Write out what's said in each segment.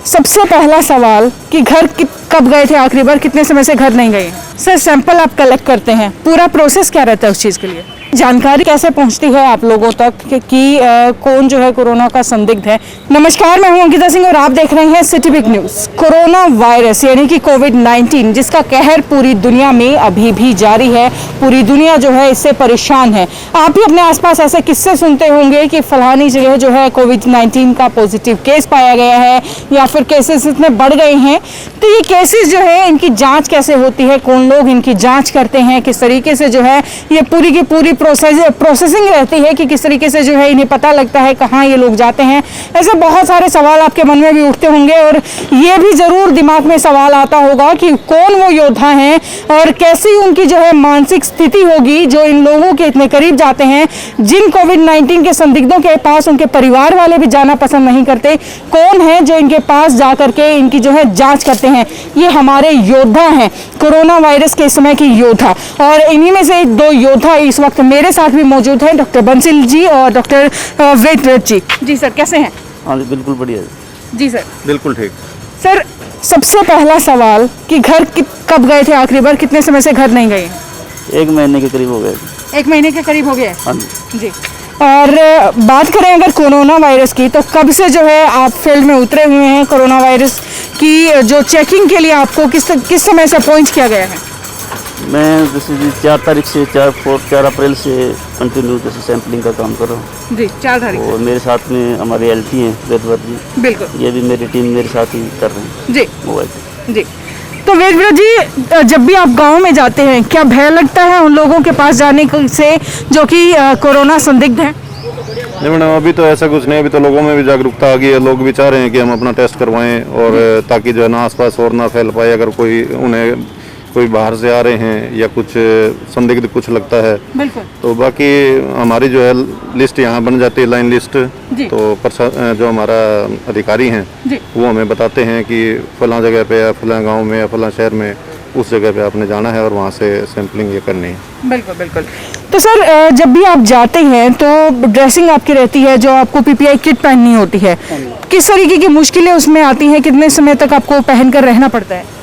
सबसे पहला सवाल कि घर कब गए थे आखिरी बार, कितने समय से घर नहीं गए? सर सैंपल आप कलेक्ट करते हैं, पूरा प्रोसेस क्या रहता है उस चीज़ के लिए? जानकारी कैसे पहुंचती है आप लोगों तक कि कौन जो है कोरोना का संदिग्ध है? नमस्कार, मैं हूं अंकिता सिंह और आप देख रहे हैं city big news. Corona virus यानी कि कोविड-19 जिसका कहर पूरी दुनिया में अभी भी जारी है, पूरी दुनिया जो है इससे परेशान है। आप भी अपने आसपास ऐसे किस्से सुनते होंगे कि फलानी जगह जो है कोविड-19 का पॉजिटिव केस पाया गया है या फिर केसेस इतने बढ़ गए हैं। तो ये केसेस जो है इनकी जाँच कैसे होती है, कौन लोग इनकी जाँच करते हैं, किस तरीके से जो है ये पूरी की पूरी प्रोसेसिंग रहती है कि किस तरीके से जो है इन्हें पता लगता है कहाँ ये लोग जाते हैं। ऐसे बहुत सारे सवाल आपके मन में भी उठते होंगे और ये भी ज़रूर दिमाग में सवाल आता होगा कि कौन वो योद्धा हैं और कैसी उनकी जो है मानसिक स्थिति होगी जो इन लोगों के इतने करीब जाते हैं, जिन कोविड-19 के संदिग्धों के पास उनके परिवार वाले भी जाना पसंद नहीं करते। कौन है जो इनके पास जा करके इनकी जो है जाँच करते हैं? ये हमारे योद्धा हैं, कोरोना वायरस के समय की योद्धा। और इन्हीं में से दो योद्धा इस वक्त मेरे साथ भी मौजूद हैं, डॉक्टर बंसल जी और डॉक्टर वेदव्रत जी। जी सर, कैसे हैं? हाँ जी, बिल्कुल बढ़िया जी सर, बिल्कुल ठीक। सर सबसे पहला सवाल कि घर कब गए थे आखिरी बार, कितने समय से घर नहीं गए? 1 महीने के करीब हो गए। 1 महीने के करीब हो गया? हाँ जी। जी। और बात करें अगर कोरोना वायरस की, तो कब से जो है आप फील्ड में उतरे हुए हैं? कोरोना वायरस की जो चेकिंग के लिए आपको किस समय से अपॉइंट किया गया है? मैं जैसे 4 तारीख से 4 अप्रैल से कंटिन्यू जैसे सैंपलिंग का काम कर रहा हूँ। जी, 4 तारीख। और मेरे साथ में हमारे एलटी हैं वेदव्रत जी। बिल्कुल। ये भी मेरी टीम मेरे साथ ही कर रहे हैं जी मोबाइल से। जी। तो वेदव्रत जी, जब भी आप गांव में जाते हैं क्या भय लगता है उन लोगों के पास जाने से जो कि कोरोना संदिग्ध हैं? नहीं मैडम, अभी तो ऐसा कुछ नहीं। अभी तो लोगों में भी जागरूकता आ गई है, लोग भी चाह रहे हैं कि हम अपना टेस्ट करवाएं और ताकि जो है ना आसपास और ना फैल पाए। अगर कोई बाहर से आ रहे हैं या कुछ संदिग्ध कुछ लगता है बिल्कुल। तो बाकी हमारी जो है लिस्ट यहाँ बन जाती है, लाइन लिस्ट। तो जो हमारा अधिकारी हैं वो हमें बताते हैं कि फलां जगह पे या फलां गांव में या फलां शहर में उस जगह पे आपने जाना है और वहाँ से सैंपलिंग ये करनी है। बिल्कुल बिल्कुल। तो सर जब भी आप जाते हैं तो ड्रेसिंग आपकी रहती है, जो आपको पीपीआई किट पहननी होती है, किस तरीके की मुश्किलें उसमें आती हैं? कितने समय तक आपको पहनकर रहना पड़ता है?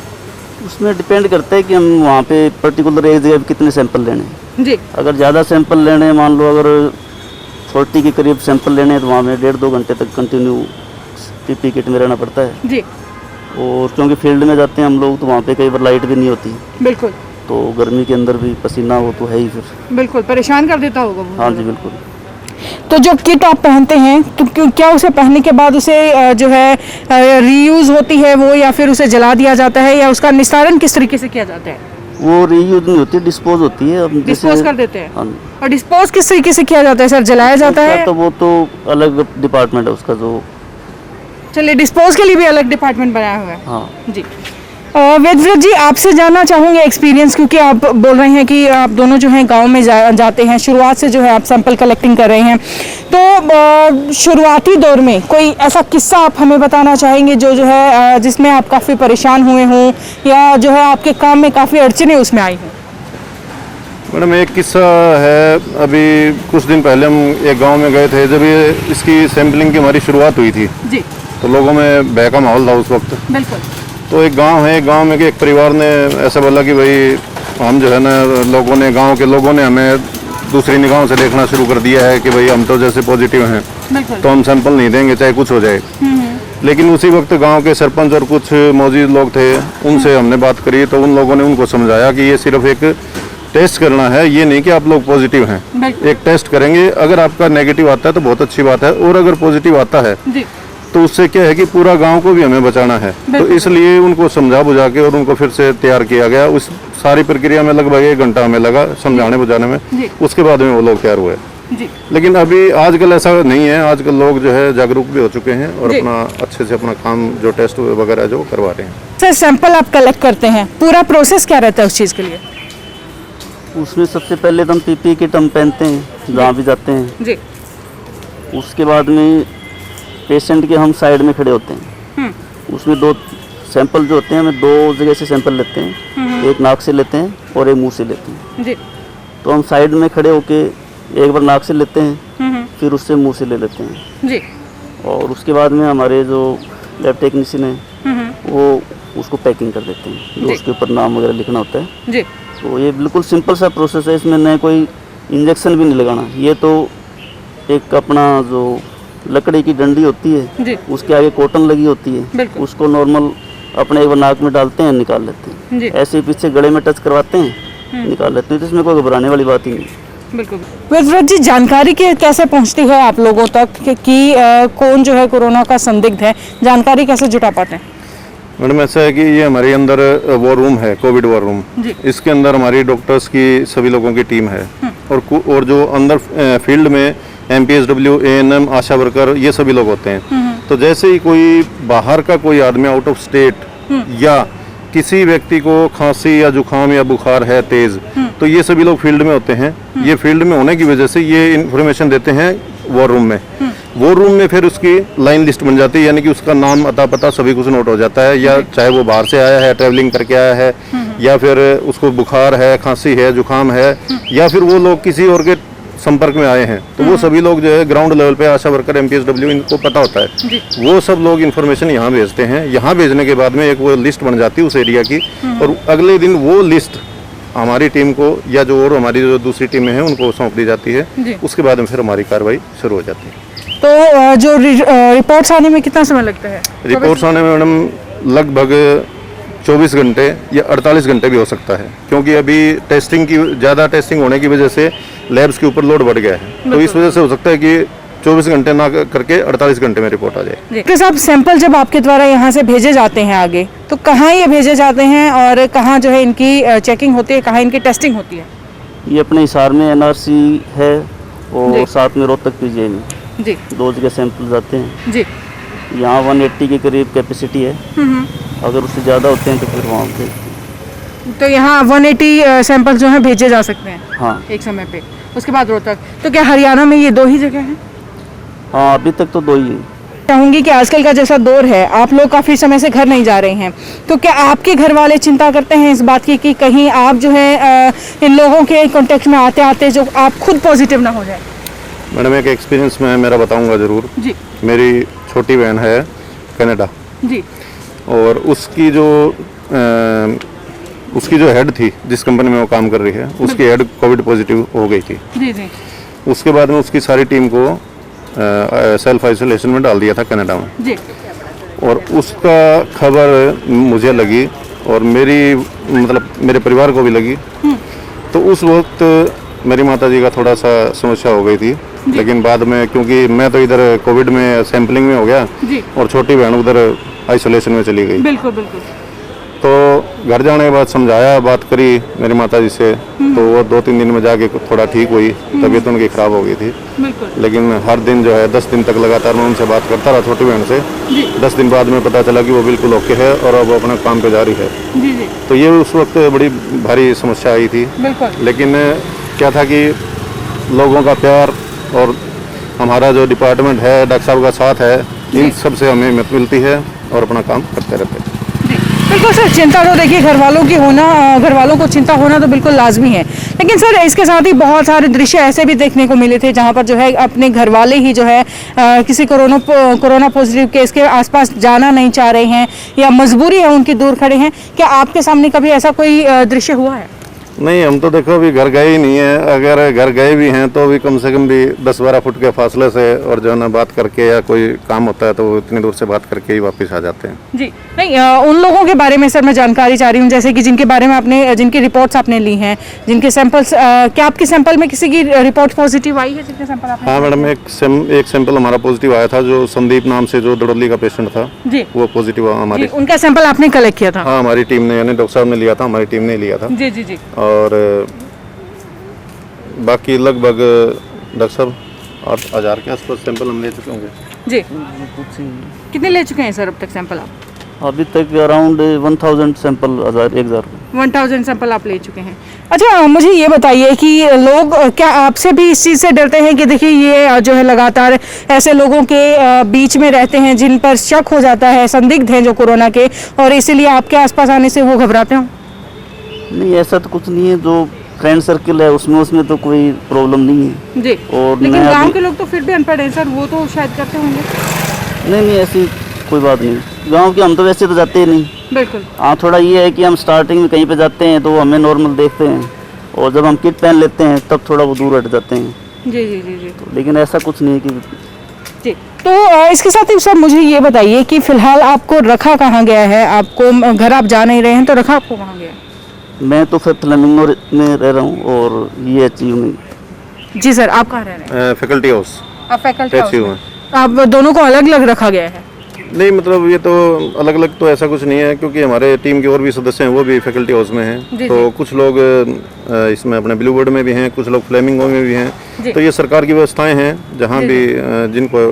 उसमें डिपेंड करता है कि हम वहाँ पे पर्टिकुलर एक जगह पे कितने सैंपल लेने हैं। जी। अगर ज़्यादा सैंपल लेने हैं, मान लो अगर 40 के करीब सैंपल लेने हैं तो वहाँ में 1.5-2 घंटे तक कंटिन्यू पीपी किट में रहना पड़ता है। जी। और क्योंकि फील्ड में जाते हैं हम लोग तो वहाँ पे कई बार लाइट भी नहीं होती। बिल्कुल। तो गर्मी के अंदर भी पसीना हो तो है ही, फिर बिल्कुल परेशान कर देता होगा वो। हाँ जी बिल्कुल। तो जो किट आप पहनते हैं तो क्या उसे पहनने के बाद उसे जो है रीयूज होती है वो, या फिर उसे जला दिया जाता है, या उसका निस्तारण किस तरीके से किया जाता है? वो रीयूज नहीं होती, डिस्पोज होती है। हम डिस्पोज कर देते हैं। हाँ। और डिस्पोज किस तरीके से किया जाता है सर? जलाया जाता है? तो वो तो अलग डिपार्टमेंट है उसका। जो चलिए, डिस्पोज के लिए भी अलग डिपार्टमेंट बनाया हुआ है। हाँ जी। वेदव्रत जी, आपसे जानना चाहूँगी एक्सपीरियंस, क्योंकि आप बोल रहे हैं कि आप दोनों जो हैं गांव में जाते हैं, शुरुआत से जो है आप सैंपल कलेक्टिंग कर रहे हैं। तो शुरुआती दौर में कोई ऐसा किस्सा आप हमें बताना चाहेंगे जो है जिसमें आप काफ़ी परेशान हुए हों या जो है आपके काम में काफ़ी अड़चनें उसमें आई हों? मैडम, एक किस्सा है। अभी कुछ दिन पहले हम एक गाँव में गए थे, जब ये इसकी सैंपलिंग की हमारी शुरुआत हुई थी जी। तो लोगों में भय का माहौल था उस वक्त। बिल्कुल। तो एक गांव है, गांव में एक परिवार ने ऐसा बोला कि भाई हम जो है ना गांव के लोगों ने हमें दूसरी निगाहों से देखना शुरू कर दिया है कि भाई हम तो जैसे पॉजिटिव हैं तो हम सैंपल नहीं देंगे चाहे कुछ हो जाए। लेकिन उसी वक्त गांव के सरपंच और कुछ मौजूद लोग थे, उनसे हमने बात करी तो उन लोगों ने उनको समझाया कि ये सिर्फ एक टेस्ट करना है, ये नहीं कि आप लोग पॉजिटिव हैं। एक टेस्ट करेंगे, अगर आपका नेगेटिव आता है तो बहुत अच्छी बात है, और अगर पॉजिटिव आता है तो उससे क्या है कि पूरा गांव को भी हमें बचाना है। तो इसलिए उनको समझा बुझा के और उनको फिर से तैयार किया गया। उस सारी प्रक्रिया में लगभग 1 घंटा हमें लगा समझाने बुझाने में। उसके बाद में वो लोग तैयार हुए। लेकिन अभी आजकल ऐसा नहीं है, आजकल लोग जो है जागरूक भी हो चुके हैं और अपना अच्छे से अपना काम जो टेस्ट वगैरह जो करवा रहे हैं। सर सैंपल आप कलेक्ट करते हैं, पूरा प्रोसेस क्या रहता है उस चीज़ के लिए? उसमें सबसे पहले तो हम पीपी किट हम पहनते हैं जहाँ भी जाते हैं जी। उसके बाद में पेशेंट के हम साइड में खड़े होते हैं। उसमें 2 सैंपल जो होते हैं, हमें 2 जगह से सैंपल लेते हैं। एक नाक से लेते हैं और एक मुंह से लेते हैं। जी। तो हम साइड में खड़े होके एक बार नाक से लेते हैं, फिर उससे मुंह से ले लेते हैं। जी। और उसके बाद में हमारे जो लैब टेक्नीशियन है वो उसको पैकिंग कर देते हैं, जो जी। उसके ऊपर नाम वगैरह लिखना होता है। जी तो ये बिल्कुल सिंपल सा प्रोसेस है, इसमें न कोई इंजेक्शन भी नहीं लगाना। ये तो एक अपना जो लकड़ी की डंडी होती है जी उसके आगे कॉटन लगी होती है, बिल्कुल। उसको नॉर्मल अपने एक बार नाक में डालते हैं, निकाल लेते हैं। जी ऐसे ही पीछे गले में टच करवाते हैं, निकाल लेते हैं। तो इसमें कोई घबराने वाली बात ही नहीं। बिल्कुल। वेदव्रत जी, जानकारी कैसे पहुंचती है आप लोगों तक कि कौन जो है कोरोना का संदिग्ध है, जानकारी कैसे जुटा पाते हैं? मैडम ऐसा है कि ये हमारे अंदर वॉर रूम है, कोविड वॉर रूम। जी। इसके अंदर हमारी डॉक्टर्स की सभी लोगों की टीम है और जो अंदर फील्ड में MPSW, ANM, आशा वर्कर ये सभी लोग होते हैं। तो जैसे ही कोई बाहर का कोई आदमी आउट ऑफ स्टेट या किसी व्यक्ति को खांसी या जुकाम या बुखार है तेज, तो ये सभी लोग फील्ड में होते हैं। ये फील्ड में होने की वजह से ये इन्फॉर्मेशन देते हैं वॉर रूम में। वॉर रूम में फिर उसकी लाइन लिस्ट बन जाती है, यानी कि उसका नाम, अता पता सभी कुछ नोट हो जाता है। या चाहे वो बाहर से आया है, ट्रैवलिंग करके आया है, या फिर उसको बुखार है, खांसी है, जुकाम है, या फिर वो लोग किसी और के संपर्क में आए हैं, तो वो सभी लोग जो है ग्राउंड लेवल पे आशा वर्कर, MPSW इनको पता होता है। वो सब लोग इन्फॉर्मेशन यहाँ भेजते हैं। यहाँ भेजने के बाद में एक वो लिस्ट बन जाती है उस एरिया की, और अगले दिन वो लिस्ट हमारी टीम को या जो और हमारी जो दूसरी टीमें हैं उनको सौंप दी जाती है। उसके बाद में फिर हमारी कार्रवाई शुरू हो जाती है। तो जो रिपोर्ट्स आने में कितना समय लगता है? रिपोर्ट्स आने में मैडम लगभग 24 घंटे या 48 घंटे भी हो सकता है, क्योंकि अभी टेस्टिंग की ज़्यादा टेस्टिंग होने की वजह से लैब्स के ऊपर लोड बढ़ गया है। तो इस वजह से हो सकता है कि 24 घंटे ना करके 48 घंटे में रिपोर्ट आ जाए। डॉक्टर साहब, सैंपल जब आपके द्वारा यहाँ से भेजे जाते हैं आगे, तो कहाँ ये भेजे जाते हैं और कहाँ जो है इनकी चेकिंग होती है, कहाँ इनकी टेस्टिंग होती है? ये अपने हिसार में NRC है और जी। साथ में रोहतक PGI में जी 2 जगह सैंपल जाते हैं। जी यहाँ 180 के करीब कैपेसिटी है, अगर उससे ज़्यादा होते हैं तो फिर वहाँ पे। तो यहाँ 180 सैंपल जो है भेजे जा सकते हैं हाँ एक समय पे। उसके बाद रोहतक। तो क्या हरियाणा में ये 2 ही जगह हैं? हाँ, अभी तक तो 2 ही हैं। चाहूंगी कि आजकल का जैसा दौर है, आप लोग काफ़ी समय से घर नहीं जा रहे हैं, तो क्या आपके घर वाले चिंता करते हैं इस बात की कि कहीं आप जो है इन लोगों के कांटेक्ट में आते आते जो आप खुद पॉजिटिव ना हो जाए? मैडम एक एक्सपीरियंस मैं मेरा बताऊंगा ज़रूर। जी मेरी छोटी बहन है कनाडा, जी और उसकी जो हेड थी, जिस कंपनी में वो काम कर रही है, उसकी हेड कोविड पॉजिटिव हो गई थी। जी जी उसके बाद में उसकी सारी टीम को सेल्फ आइसोलेशन में डाल दिया था कनाडा में। जी और उसका खबर मुझे लगी और मेरे परिवार को भी लगी। तो उस वक्त मेरी माताजी का थोड़ा सा समस्या हो गई थी, लेकिन बाद में क्योंकि मैं तो इधर कोविड में सैंपलिंग में हो गया जी और छोटी बहन उधर आइसोलेशन में चली गई। बिल्कुल बिल्कुल। तो घर जाने के बाद समझाया, बात करी मेरी माताजी से, तो वो 2-3 दिन में जाके थोड़ा ठीक हुई, तबीयत उनकी ख़राब हो गई थी। बिल्कुल लेकिन हर दिन जो है 10 दिन तक लगातार मैं उनसे बात करता रहा, छोटी बहन से। 10 दिन बाद में पता चला कि वो बिल्कुल ओके है और अब अपने काम पे जारी है। जी जी तो ये उस वक्त बड़ी भारी समस्या आई थी। बिल्कुल। लेकिन क्या था कि लोगों का प्यार और हमारा जो डिपार्टमेंट है, डॉक्टर साहब का साथ है, इन सब से हमें हिम्मत मिलती है और अपना काम करते रहते हैं। बिल्कुल सर, चिंता तो देखिए घर वालों की होना, घर वालों को चिंता होना तो बिल्कुल लाजमी है, लेकिन सर इसके साथ ही बहुत सारे दृश्य ऐसे भी देखने को मिले थे जहां पर जो है अपने घर वाले ही जो है किसी कोरोना पॉजिटिव केस के आसपास जाना नहीं चाह रहे हैं या मजबूरी है उनकी, दूर खड़े हैं। क्या आपके सामने कभी ऐसा कोई दृश्य हुआ है? नहीं, हम तो देखो अभी घर गए ही नहीं है। अगर घर गए भी हैं तो भी कम से कम भी 10-12 फुट के फासले से, और जो है ना बात करके, या कोई काम होता है तो वो इतनी दूर से बात करके ही वापस आ जाते हैं। जी नहीं, उन लोगों के बारे में सर मैं जानकारी चाह रही हूँ, जैसे कि जिनके बारे में आपने, जिनकी रिपोर्ट्स आपने ली हैं, जिनके सैंपल्स, क्या आपके सैंपल में किसी की रिपोर्ट पॉजिटिव आई है? जिनके सैंपल आपने? हाँ मैडम, एक सैंपल हमारा पॉजिटिव आया था, जो संदीप नाम से जो दड़ोली का पेशेंट था, जी वो पॉजिटिव हमारी। उनका सैंपल आपने कलेक्ट किया था? हाँ, हमारी टीम ने, यानी डॉक्टर साहब ने लिया था, हमारी टीम ने लिया था। जी जी जी। और बाकी लगभग डॉक्टर साहब 8,000 के आसपास सैंपल हम ले चुके होंगे। जी कितने ले चुके हैं सर अब तक सैंपल आप? अभी तक अराउंड 1000 सैंपल, 1000 1000 सैंपल आप ले चुके हैं। अच्छा, मुझे ये बताइए कि लोग क्या आपसे भी इस चीज़ से डरते हैं कि देखिए ये जो है लगातार ऐसे लोगों के बीच में रहते हैं जिन पर शक हो जाता है, संदिग्ध हैं जो कोरोना के, और इसीलिए आपके आसपास आने से वो घबराते हो? नहीं, ऐसा तो कुछ नहीं है। जो फ्रेंड सर्किल है उसमें तो कोई प्रॉब्लम नहीं है। जी। और लेकिन मैं गांव अभी- के लोग तो फिर भी अनपढ़ हैं सर, वो तो शायद करते होंगे। नहीं, ऐसी कोई बात नहीं। गांव के हम तो वैसे तो जाते ही नहीं। बिल्कुल। हाँ, थोड़ा ये है कि हम स्टार्टिंग में कहीं पे जाते हैं तो वो हमें नॉर्मल देखते हैं, और जब हम किट पहन लेते हैं तब थोड़ा वो दूर हट जाते हैं। जी जी जी जी लेकिन ऐसा कुछ नहीं है कि जी। तो इसके साथ ही सर मुझे ये बताइए कि फिलहाल आपको रखा कहाँ गया है? आपको घर आप जा नहीं रहे हैं तो रखा आपको कहाँ गया है? मैं तो फिर फ्लेमिंगो में रह रहा हूँ और ये HU में। जी सर, आप कहाँ रह रहे हैं? Faculty house. आप फैकल्टी हाउस HU में। में। आप दोनों को अलग अलग रखा गया है? नहीं, मतलब ये तो अलग अलग तो ऐसा कुछ नहीं है, क्योंकि हमारे टीम के और भी सदस्य हैं वो भी फैकल्टी हाउस में हैं। जी, तो जी। कुछ लोग इसमें अपने ब्लू बर्ड में भी हैं, कुछ लोग फ्लेमिंगो में भी जी। हैं। तो ये सरकार की व्यवस्थाएं हैं, जहाँ जी, भी जिनको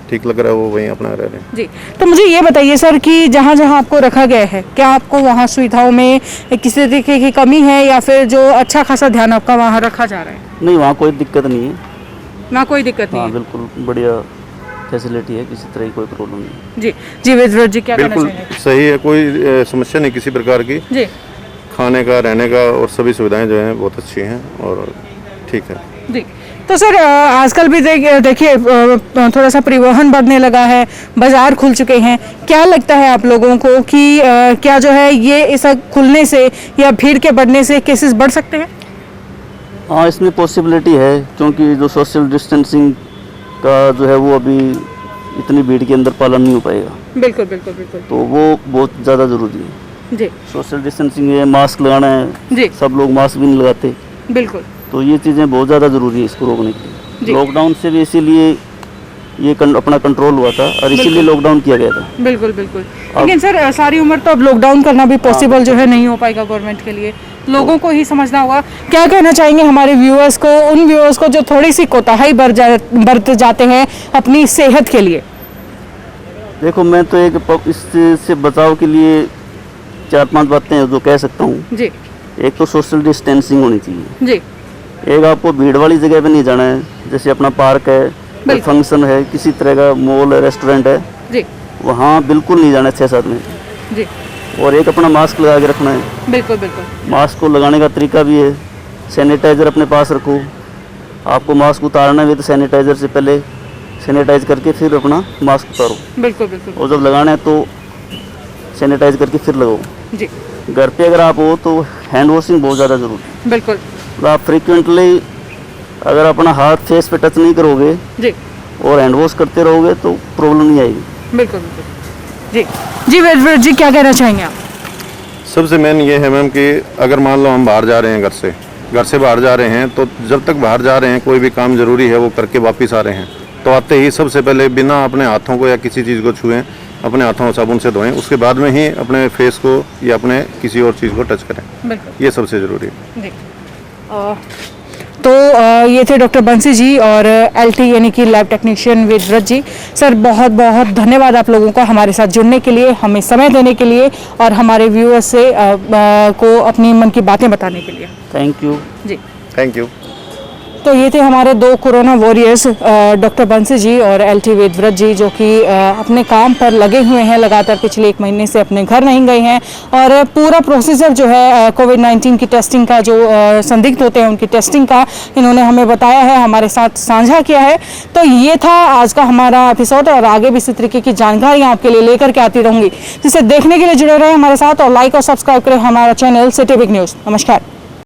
ठीक लग रहा है वो वहीं अपना रह रहे हैं। जी। तो मुझे ये बताइए सर कि जहाँ जहाँ आपको रखा गया है, क्या आपको वहाँ सुविधाओं में किसी तरीके की कमी है या फिर जो अच्छा खासा ध्यान आपका वहाँ रखा जा रहा है? नहीं, वहाँ कोई दिक्कत नहीं है। ना कोई दिक्कत नहीं हाँ, है? बिल्कुल बढ़िया फैसिलिटी है, किसी तरह की कोई प्रॉब्लम नहीं। जी जी। विद्युत जी क्या कहना बिल्कुल चाहेंगे? सही है, कोई समस्या नहीं किसी प्रकार की। जी खाने का, रहने का और सभी सुविधाएं जो हैं बहुत अच्छी हैं और ठीक है। जी। तो सर आजकल भी देखिए थोड़ा सा परिवहन बढ़ने लगा है, बाजार खुल चुके हैं। क्या लगता है आप लोगों को कि क्या जो है ये इस खुलने से या भीड़ के बढ़ने से केसेस बढ़ सकते हैं? हाँ, इसमें पॉसिबिलिटी है, क्योंकि जो सोशल डिस्टेंसिंग का जो है वो अभी इतनी भीड़ के अंदर पालन नहीं हो पाएगा। बिल्कुल बिल्कुल बिल्कुल। तो वो बहुत ज़्यादा ज़रूरी है। जी सोशल डिस्टेंसिंग है, मास्क लगाना है। जी सब लोग मास्क भी नहीं लगाते, बिल्कुल। तो ये चीज़ें बहुत ज़्यादा ज़रूरी है इसको रोकने के जी। लिए। लॉकडाउन से भी इसीलिए ये अपना कंट्रोल हुआ था और इसीलिए लॉकडाउन किया गया था। बिल्कुल बिल्कुल। लेकिन सर सारी उम्र तो अब लॉकडाउन करना भी पॉसिबल जो है नहीं हो पाएगा गवर्नमेंट के लिए। लोगों को ही समझना होगा। क्या कहना चाहेंगे हमारे व्यूअर्स को, उन व्यूअर्स को जो थोड़ी सी कोताही बरत जाते हैं अपनी सेहत के लिए? देखो, मैं तो एक इससे बचाव के लिए 4-5 बातें हैं जो कह सकता हूँ। जी एक तो सोशल डिस्टेंसिंग होनी चाहिए। जी एक, आपको भीड़ वाली जगह पे नहीं जाना है, जैसे अपना पार्क है, कोई बिल्कुल। फंक्शन है, किसी तरह का मॉल है, रेस्टोरेंट है, जी वहाँ बिल्कुल नहीं जाना 6-7 में। जी और एक, अपना मास्क लगा के रखना है। बिल्कुल बिल्कुल। मास्क को लगाने का तरीका भी है, सैनिटाइज़र अपने पास रखो। आपको मास्क उतारना भी तो सैनिटाइज़र से पहले सैनिटाइज करके फिर अपना मास्क उतारो, बिल्कुल बिल्कुल। और जब लगाना है तो सैनिटाइज करके फिर लगाओ। जी घर पे अगर आप हो तो हैंड वॉशिंग बहुत ज़्यादा ज़रूरी है। बिल्कुल। तो आप फ्रिक्वेंटली अगर अपना हाथ फेस पे टच नहीं करोगे जी और हैंड वॉश करते रहोगे तो प्रॉब्लम नहीं आएगी। बिल्कुल बिल्कुल। जी जी। वेद जी क्या कहना चाहेंगे आप? सबसे मेन ये है मैम कि अगर मान लो हम बाहर जा रहे हैं, घर से बाहर जा रहे हैं, तो जब तक बाहर जा रहे हैं कोई भी काम जरूरी है वो करके वापस आ रहे हैं, तो आते ही सबसे पहले बिना अपने हाथों को या किसी चीज़ को छुएं, अपने हाथों को साबुन से धोएं, उसके बाद में ही अपने फेस को या अपने किसी और चीज़ को टच करें। बिल्कुल ये सबसे ज़रूरी है। जी। तो ये थे डॉक्टर बंसी जी और LT यानी कि लैब टेक्नीशियन विद्युत जी। सर बहुत बहुत धन्यवाद आप लोगों का हमारे साथ जुड़ने के लिए, हमें समय देने के लिए और हमारे व्यूअर्स से को अपनी मन की बातें बताने के लिए। Thank you. जी थैंक यू। तो ये थे हमारे 2 कोरोना वॉरियर्स डॉक्टर बंसी जी और LT विद्युत जी, जो कि अपने काम पर लगे हुए हैं, लगातार पिछले 1 महीने से अपने घर नहीं गए हैं और पूरा प्रोसीजर जो है कोविड-19 की टेस्टिंग का, जो संदिग्ध होते हैं उनकी टेस्टिंग का इन्होंने हमें बताया है, हमारे साथ साझा किया है। तो ये था आज का हमारा एपिसोड और आगे भी इसी तरीके की जानकारियाँ आपके लिए लेकर के आती रहूँगी, जिसे देखने के लिए जुड़े रहे हमारे साथ और लाइक और सब्सक्राइब करें हमारा चैनल सिटी बिग न्यूज़। नमस्कार।